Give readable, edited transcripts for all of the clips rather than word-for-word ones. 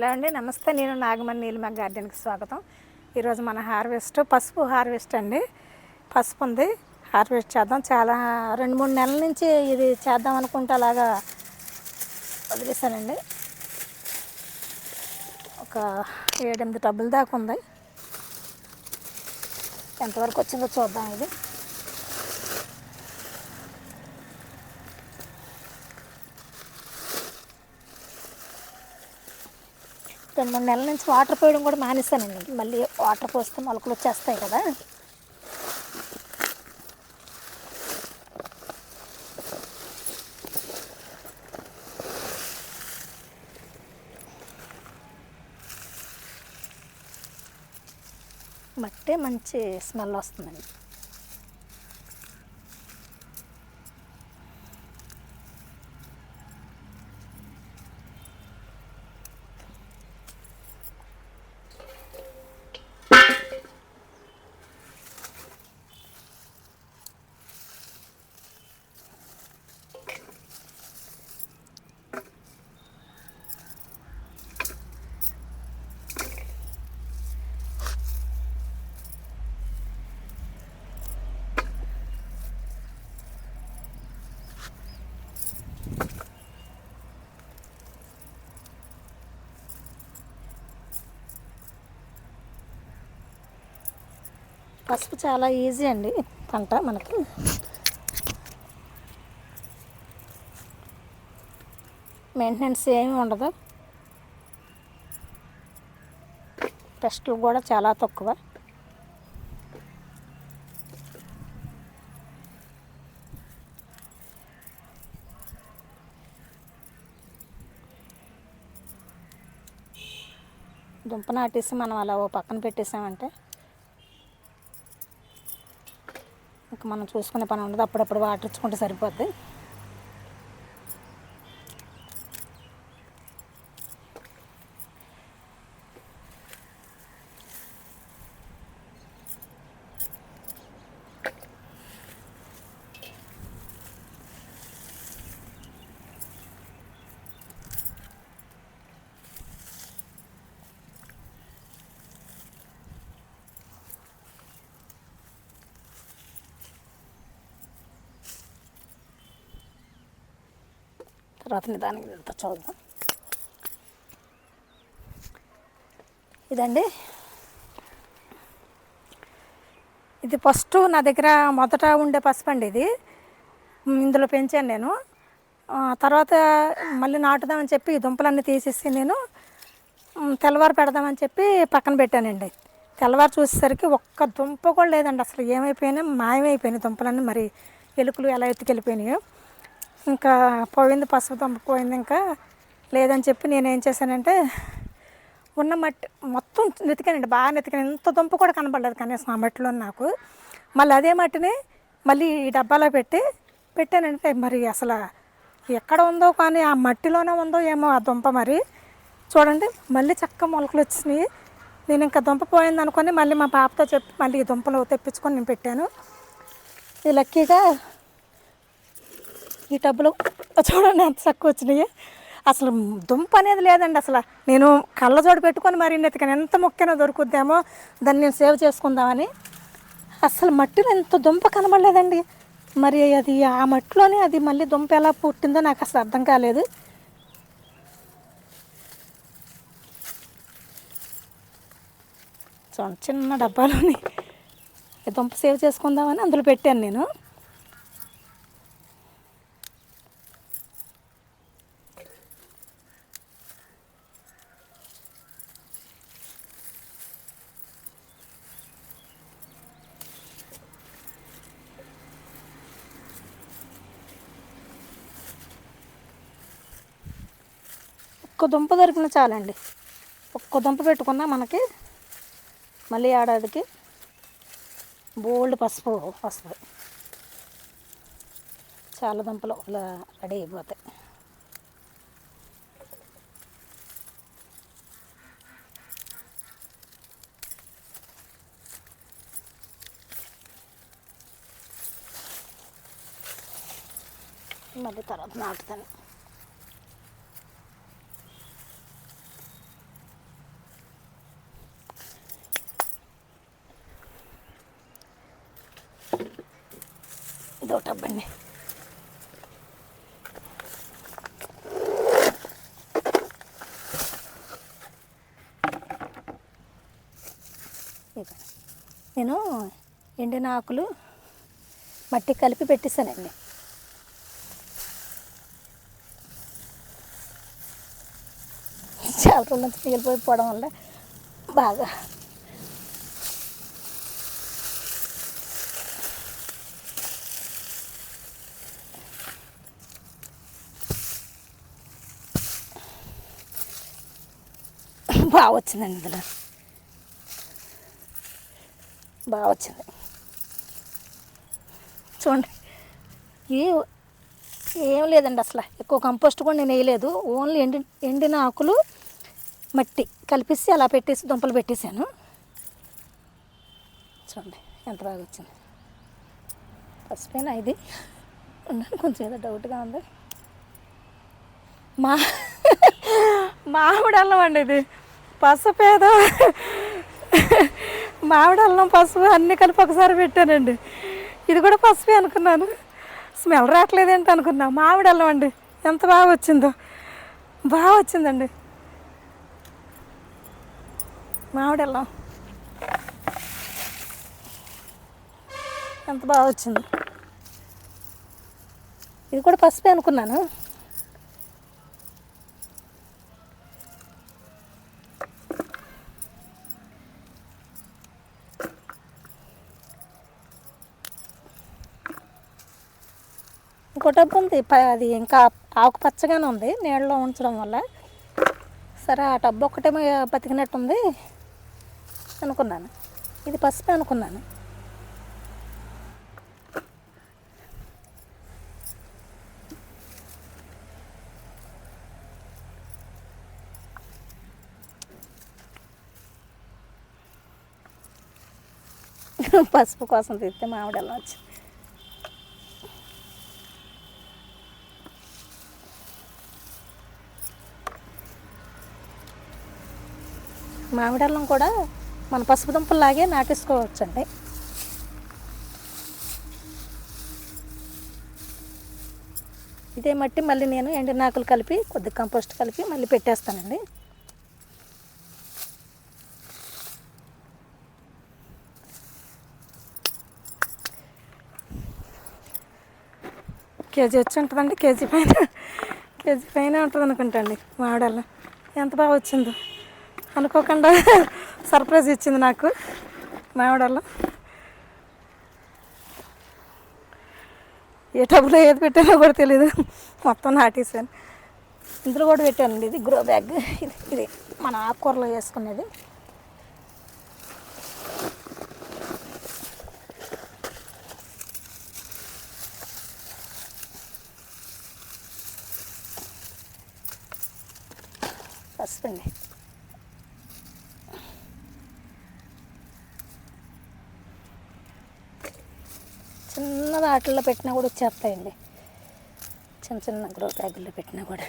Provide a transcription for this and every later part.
Hello అండి, నమస్తే. నేను నాగమణి నీలిమ గార్డెన్కి స్వాగతం. ఈరోజు మన పసుపు హార్వెస్ట్ అండి. పసుపు ఉంది, హార్వెస్ట్ చేద్దాం. చాలా 2-3 నెలల నుంచి ఇది చేద్దాం అనుకుంటే అలాగా వదిలేసానండి. ఒక 7-8 టబ్బుల దాకా ఉంది. ఎంతవరకు వచ్చిందో చూద్దాం. ఇది రెండు మూడు నెలల నుంచి వాటర్ పోయడం కూడా మానేస్తానండి. మళ్ళీ వాటర్ పోస్తే మొలకలు వచ్చేస్తాయి కదా. మట్టే మంచి స్మెల్ వస్తుందండి. పసుపు చాలా ఈజీ అండి పంట. మనకి మెయింటెనెన్స్ ఏమీ ఉండదు. పెస్టులు కూడా చాలా తక్కువ. దుంప నాటేసి మనం అలా ఓ పక్కన పెట్టేసామంటే ఇంకా మనం చూసుకునే పని ఉండదు. అప్పుడప్పుడు వాటర్ ఇచ్చుకుంటే సరిపోద్ది. తర్వాత నిదానికి వెళ్తా చూద్దాం. ఇదండి, ఇది ఫస్ట్ నా దగ్గర మొదట ఉండే పసుపు అండి. ఇది ఇందులో పెంచాను నేను. తర్వాత మళ్ళీ నాటుదామని చెప్పి ఈ దుంపలన్నీ తీసేసి నేను తెల్లవారు పెడదామని చెప్పి పక్కన పెట్టానండి. తెల్లవారు చూసేసరికి ఒక్క దుంప కూడా లేదండి. అసలు ఏమైపోయినా మాయమైపోయినాయి దుంపలన్నీ. మరి ఎలుకలు ఎలా ఎత్తుకెళ్ళిపోయినాయో. ఇంకా పోయింది, పసుపు దుంప పోయింది. ఇంకా లేదని చెప్పి నేను ఏం చేశానంటే ఉన్న మట్టి మొత్తం వెతికానండి, బాగా వెతికాను. ఇంత దుంప కూడా కనపడలేదు కనీసం ఆ మట్టిలో నాకు. మళ్ళీ అదే మట్టిని మళ్ళీ ఈ డబ్బాలో పెట్టానంటే మరి అసలు ఎక్కడ ఉందో కానీ ఆ మట్టిలోనే ఉందో ఏమో ఆ దుంప. మరి చూడండి, మళ్ళీ చక్కగా మొలకలు వచ్చినాయి. నేను ఇంకా దుంప పోయింది అనుకొని మళ్ళీ మా పాపతో చెప్పి మళ్ళీ ఈ దుంపలు తెప్పించుకొని నేను పెట్టాను. ఈ లక్కీగా ఈ టబ్బులో చూడండి ఎంత చక్కగా వచ్చినాయి. అసలు దుంప అనేది లేదండి. అసలు నేను కళ్ళజోడు పెట్టుకొని మరీ ఎతికాను, ఎంత మొక్కైనా దొరుకుద్దేమో దాన్ని నేను సేవ్ చేసుకుందామని. అసలు మట్టిలో ఎంత దుంప కనబడలేదండి. మరి అది ఆ మట్టిలోనే అది మళ్ళీ దుంప ఎలా పుట్టిందో నాకు అసలు అర్థం కాలేదు. చిన్న డబ్బాలోని దుంప సేవ్ చేసుకుందామని అందులో పెట్టాను నేను. ఒక్క దుంప దొరికిన చాలండి. ఒక్క దుంప పెట్టుకున్నా మనకి మళ్ళీ ఏడాదికి బోల్డ్ పసుపు వస్తుంది. చాలా దుంపలు అలా రెడీ అయిపోతాయి. మళ్ళీ తర్వాత నాటుతాను. టబ్ అండి. నేను ఎండిన ఆకులు మట్టి కలిపి పెట్టేశానండి. చాలా రోజుల నుంచి మిగిలిపోవడం వల్ల బాగా బాగా వచ్చిందండి. ఇందులో బాగా వచ్చింది చూడండి. ఏం లేదండి, అసలు ఎక్కువ కంపోస్ట్ కూడా నేను వేయలేదు. ఓన్లీ ఎండిన ఆకులు మట్టి కలిపేసి అలా పెట్టేసి దుంపలు పెట్టేశాను. చూడండి ఎంత బాగా వచ్చింది. పసుపేనా ఇది? కొంచెం ఏదో డౌట్గా ఉంది. మామిడి అల్లం అండి ఇది. పసుపు ఏదో మామిడి అల్లం పసుపు అన్నీ కలిపి ఒకసారి పెట్టానండి. ఇది కూడా పసుపే అనుకున్నాను. స్మెల్ రావట్లేదేంటి అనుకున్నా. మామిడి అల్లం అండి. ఎంత బాగా వచ్చిందో, బాగా వచ్చిందండి మామిడి అల్లం. ఎంత బాగా వచ్చింది. ఇది కూడా పసుపే అనుకున్నాను. ఇంకో టబ్బు ఉంది, అది ఇంకా ఆకు పచ్చగానే ఉంది నీళ్ళలో ఉంచడం వల్ల. సరే ఆ టబ్బు ఒక్కటేమో బతికినట్టుంది అనుకున్నాను. ఇది పసుపు అనుకున్నాను. పసుపు కోసం తీస్తే మామిడల్లం వచ్చింది. మామిడల్లం కూడా మన పసుపు దుంపల్లాగే నాటేసుకోవచ్చండి. ఇదే మట్టి మళ్ళీ నేను ఎండినాకులు కలిపి కొద్ది కంపోస్ట్ కలిపి మళ్ళీ పెట్టేస్తానండి. కేజీ వచ్చి ఉంటుందండి. కేజీ పైన ఉంటుంది అనుకుంటా అండి మామిడల్లం. ఎంత బాగా వచ్చిందో, అనుకోకుండా సర్ప్రైజ్ ఇచ్చింది నాకు మామిడల్లం. ఏ టబ్లో ఏది పెట్టానో కూడా తెలీదు, మొత్తం నాటేసాను. ఇందులో కూడా పెట్టానండి. ఇది గ్రో బ్యాగ్. ఇది మన ఆకుకూరలో వేసుకునేది. పసుపండి. చిన్న వాటిల్లో పెట్టినా కూడా వచ్చేస్తాయండి. చిన్న చిన్న గ్రో బ్యాగుల్లో పెట్టినా కూడా.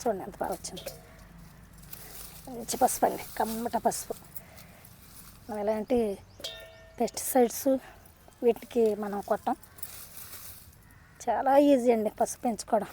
చూడండి ఎంత బాగా వచ్చింది. మంచి పసుపు అండి, కమ్మట పసుపు. మనం ఎలాంటి పెస్టిసైడ్స్ వీటికి మనం కొట్టం. చాలా ఈజీ అండి పసుపు పెంచుకోవడం.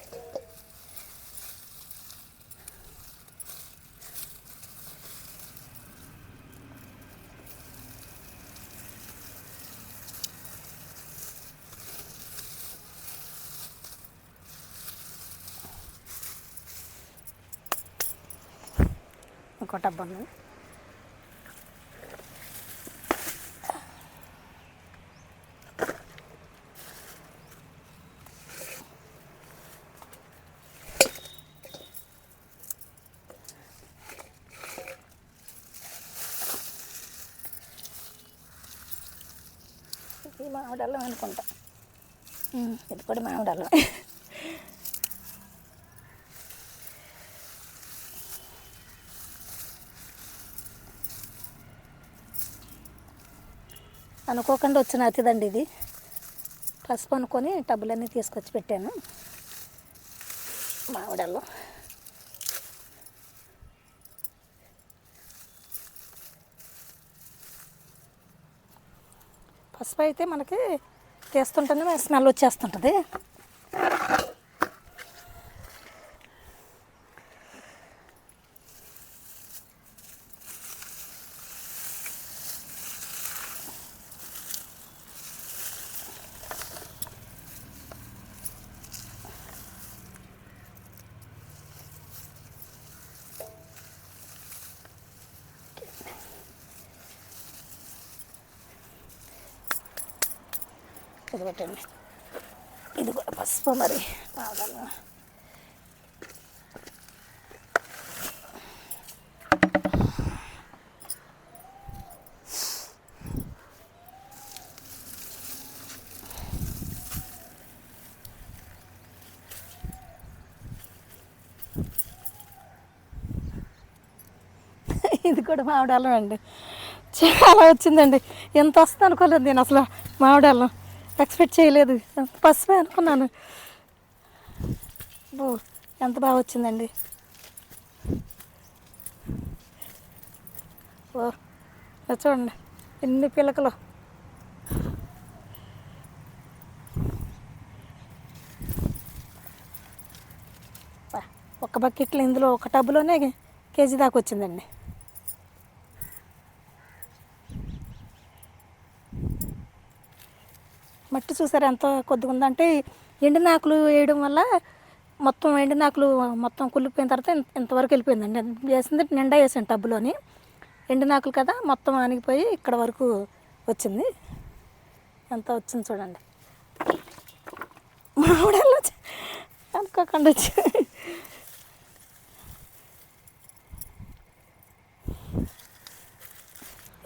ఇంకో టబ్బు ఉంది. ఇది మామిడల్లం అనుకుంటా. ఇది కూడా మామిడల్లం. అనుకోకుండా వచ్చిన అతిథండి ఇది. పసుపు అనుకొని టబ్బులన్నీ తీసుకొచ్చి పెట్టాను. మామిడల్లం పసుపు అయితే మనకి తీస్తుంటేనే స్మెల్ వచ్చేస్తుంటుంది. ఇది పెట్టండి, ఇది కూడా పసుపు మరి ఆవాలు. ఇది కూడా మామిడాలం అండి, చాలా వచ్చిందండి. ఎంత వస్తుంది అనుకోలేదు నేను అసలు. మామిడాలం ఎక్స్పెక్ట్ చేయలేదు, పసుపే అనుకున్నాను. ఎంత బాగా వచ్చిందండి. చూడండి ఎన్ని పిలకలు. ఒక బకెట్లో ఇందులో ఒక టబ్బులోనే కేజీ దాకా వచ్చిందండి. మట్టి చూసారు ఎంత కొద్దిగా ఉందంటే, ఎండినాకులు వేయడం వల్ల మొత్తం ఎండినాకులు మొత్తం కుళ్ళిపోయిన తర్వాత ఇంతవరకు వెళ్ళిపోయిందండి. వేసింది నిండా వేసాను టబ్బులోని, ఎండినాకులు కదా మొత్తం ఆనిగిపోయి ఇక్కడ వరకు వచ్చింది. ఎంత వచ్చింది చూడండి. మామిడాలు అనుకోకుండా వచ్చి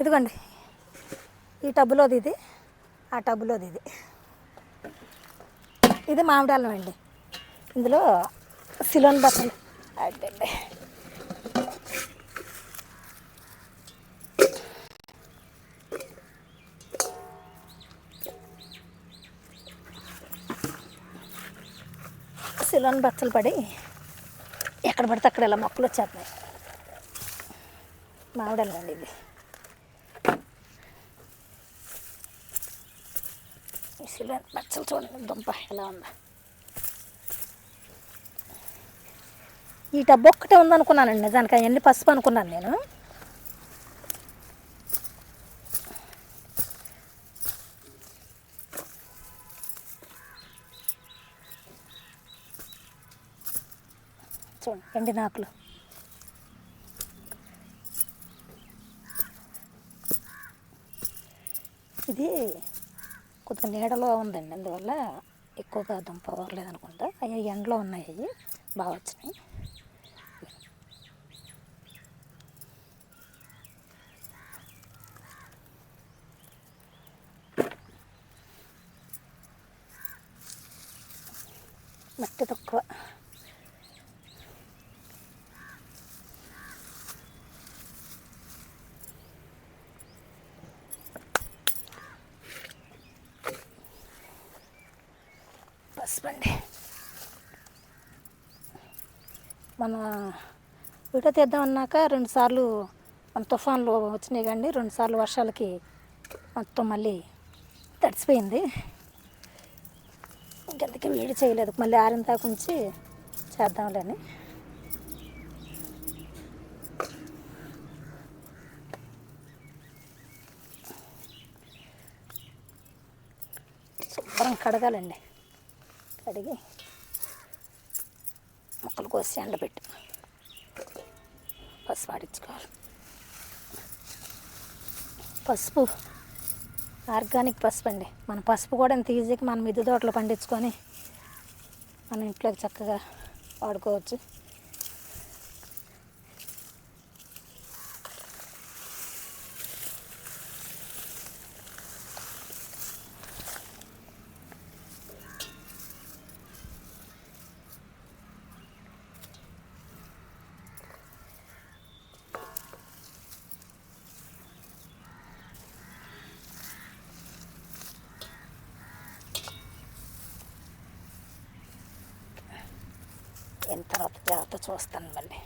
ఇదిగోండి, ఈ టబ్బులోది ఇది, ఆ టబ్బులోది ఇది. ఇది మామిడాలం అండి. ఇందులో సిలోన్ బట్టలు అడ్డండి. సిలోన్ బచ్చలు పడి ఎక్కడ పడితే అక్కడ ఇలా మొక్కలు వచ్చేస్తున్నాయి. మామిడాలం అండి ఇది. సిలోన్ బచ్చలు చూడండి, దుంప ఎలా ఉందా. ఈ టబ్బు ఒక్కటే ఉందనుకున్నానండి నిజానికి, అవన్నీ పసుపు అనుకున్నాను నేను. చూడండి ఎండినాకులు. ఇది కొద్దిగా నీడలో ఉందండి, అందువల్ల ఎక్కువగా దుంప అవ్వలేదు అనుకుంటా. అవి ఎండలో ఉన్నాయి, అవి బాగా వచ్చినాయి. మట్టి తక్కువ. పసుపండి. మన వీడియో తీద్దామన్నాక 2 సార్లు మన తుఫాన్లు వచ్చినాయి కానీ 2 సార్లు వర్షాలకి మొత్తం మళ్ళీ తడిసిపోయింది. ఇంకెందుకే వీడియో చేయలేదు, మళ్ళీ ఆరిన దాకా ఉంచి చేద్దాంలేని. శుభ్రం కడగాలండి, కడిగి ముక్కలు కోసి ఎండబెట్టి పసుపు ఆడించుకోవాలి. పసుపు ఆర్గానిక్ పసుపు అండి. మన పసుపు కూడా ఇంత ఈజీగా మనం మిద్దె తోటలో పండించుకొని మన ఇంట్లోకి చక్కగా వాడుకోవచ్చు. అయిన తర్వాత జాగ్రత్త చూస్తాను మళ్ళీ.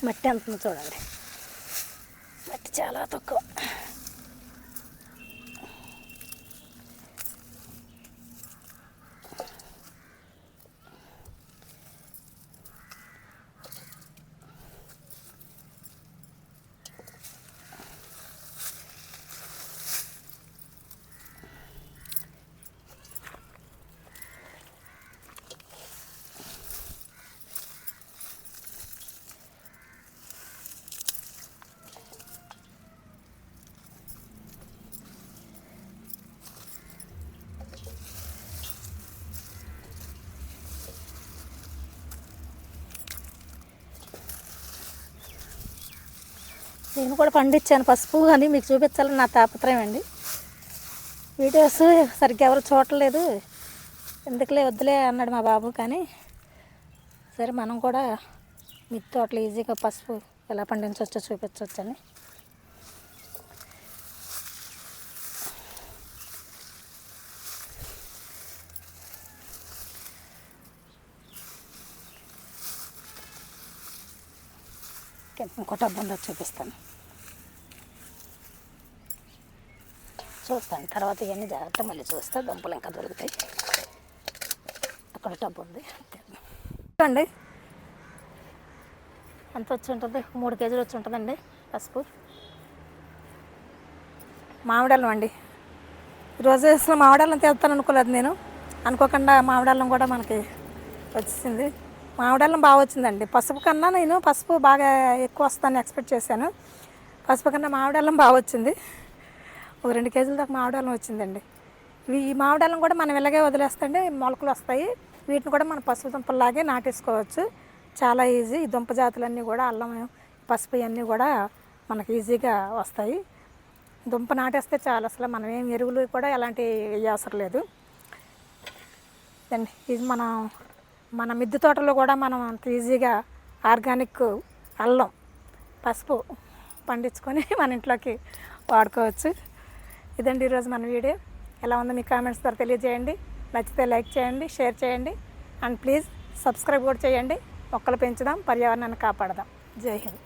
మట్టి ఎంత చూడండి, మట్టి చాలా తక్కువ. నేను కూడా పండించాను పసుపు అని మీకు చూపించాలని నా తాపత్రయం అండి. వీడియోస్ సరిగ్గా ఎవరు చూడలేదు, ఎందుకులే వద్దులే అన్నాడు మా బాబు. కానీ సరే మనం కూడా మిద్దె తోటలో ఈజీగా పసుపు ఎలా పండించవచ్చో చూపించవచ్చని. ఇంకో టబ్బు ఉందో చూపిస్తాను, చూస్తాను తర్వాత ఇవన్నీ జాగ్రత్త మళ్ళీ చూస్తా. దుంపలు ఇంకా దొరుకుతాయి. అక్కడ టబ్బు ఉంది అండి. ఎంత వచ్చి ఉంటుంది? 3 కేజీలు వచ్చి ఉంటుందండి పసుపు. మామిడాలం అండి. ఈరోజు అసలు మామిడాలం తెస్తాను అనుకోలేదు నేను. అనుకోకుండా మామిడాలం కూడా మనకి వచ్చింది. మామిడాలం బాగా వచ్చిందండి. పసుపు కన్నా నేను పసుపు బాగా ఎక్కువ వస్తాను ఎక్స్పెక్ట్ చేశాను. పసుపు కన్నా మామిడాలం బాగా వచ్చింది. ఒక 2 కేజీల దాకా మామిడాలం వచ్చిందండి. ఈ మామిడాలం కూడా మనం ఇలాగే వదిలేస్తుంటే మొలకలు వస్తాయి. వీటిని కూడా మనం పసుపు దుంపల్లాగే నాటేసుకోవచ్చు. చాలా ఈజీ. ఈ దుంప జాతులన్నీ కూడా అల్లం, పసుపు ఇవన్నీ కూడా మనకి ఈజీగా వస్తాయి. దుంప నాటేస్తే చాలా, అసలు మనం ఏం ఎరువులు కూడా ఎలాంటి అవసరం లేదు అండి. ఇది మన మిద్దె తోటలో కూడా మనం అంత ఈజీగా ఆర్గానిక్ అల్లం, పసుపు పండించుకొని మన ఇంట్లోకి వాడుకోవచ్చు. ఇదండి ఈరోజు మన వీడియో. ఎలా ఉందో మీ కామెంట్స్ ద్వారా తెలియజేయండి. నచ్చితే లైక్ చేయండి, షేర్ చేయండి, అండ్ ప్లీజ్ సబ్స్క్రైబ్ కూడా చేయండి. మొక్కలు పెంచుదాం, పర్యావరణాన్ని కాపాడదాం. జై హింద్.